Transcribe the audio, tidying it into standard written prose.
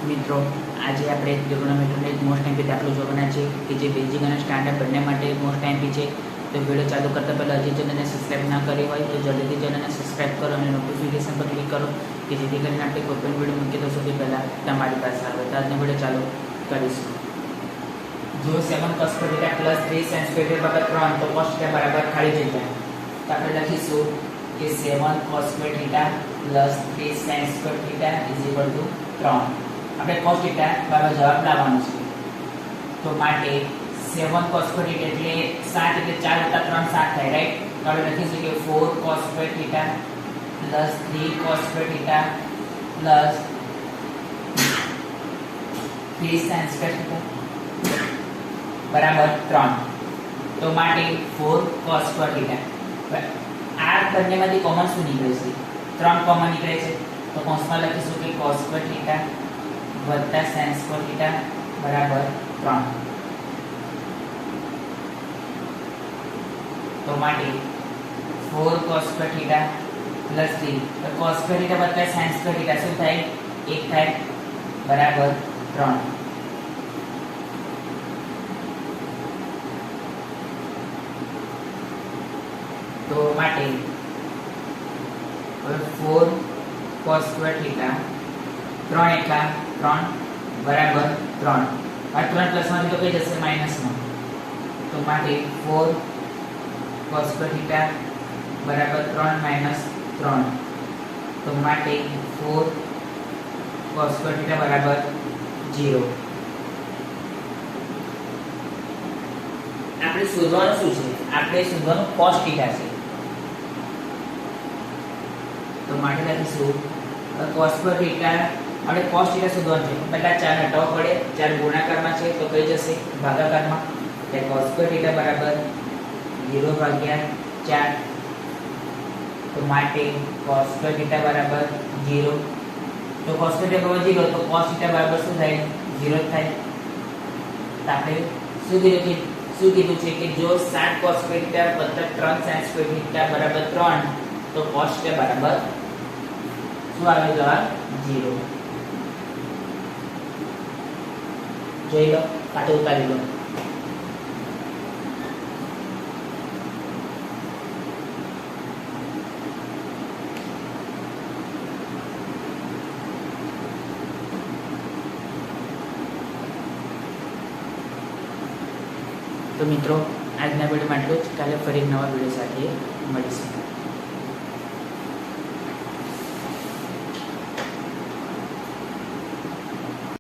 મિત્રો આજે આપણે ટ્રિગોનોમેટ્રીનો એક મોસ્ટ એમપી દાખલો જોવાના છે કે જે બેઝિક અને સ્ટાન્ડર્ડ બંને માટે મોસ્ટ એમપી છે. તો વિડીયો ચાલુ કરતાં પહેલાં હજી ચેનલને સબસ્ક્રાઈબ ના કરી હોય તો જલ્દીથી ચેનલને સબસ્ક્રાઈબ કરો અને નોટિફિકેશન પર ક્લિક કરો કે જેથી કરીને આપણે કોઈ પણ વિડીયો મૂકીએ તો સૌથી પહેલાં તમારી પાસે આવે. તો આજનો વિડીયો ચાલુ કરીશું. જો 7 cos θ પ્લસ 3 sin θ બરાબર 3 તો cos θ બરાબર ખાલી જગ્યા. તો આપણે લખીશું કે 7 cos θ plus 3 sin θ is equal to 3. આપણે cos θ બરાબર જવાબ લાવવાનો છે. તો માટે 7 cos θ એટલે 7 એટલે 4 + 3 7 થાય, રાઈટ? તો આપણે લખીશું કે 4 cos θ plus 3 cos θ plus 3 sin θ બરાબર 3. તો માટે 4 cos θ. આ બંનેમાંથી કોમન શું નીકળે છે? 3 કોમન નીકળે છે. તો કૌંસમાં લખીશું કે cos θ વત્તા sin θ બરાબર 3. તો માટે 4 cos θ પ્લસ 3 તો cos θ વત્તા sin θ શું થાય? 1 થાય બરાબર 3. તો માટે 4 cos θ 3 એકલા 3 બરાબર 3. આ 3 પ્લસમાંથી તો કઈ જશે? માઈનસમાં. તો માટે 4 cos θ બરાબર 3 માઈનસ 3. તો માટે 4 cos θ બરાબર 0. આપણે શોધવાનું શું છે? આપણે શોધવાનું cos θ છે. તો માટે લખીશું cos θ. આપણે cos θ શોધવાનું છે. પહેલા 4 હટાવવો પડે. 4 ગુણાકારમાં છે તો કઈ જશે? ભાગાકારમાં. એટલે cos θ બરાબર 0 ભાગ્યા 4. તો માટે cos θ બરાબર 0. તો cos θ બરાબર 0 તો cos θ બરાબર શું થાય? 0 થાય. તો આપણે શું કીધું છે કે જો 7 cos θ વત્તા 3 sin θ બરાબર 3 તો cos θ બરાબર શું આવે? જવાબ 0. જોઈ લો, કાઢો ઉતારી લો. તો મિત્રો આજના વિડીયોમાં આટલું જ. કાલે ફરી નવા વિડીયો સાથે મળીશું.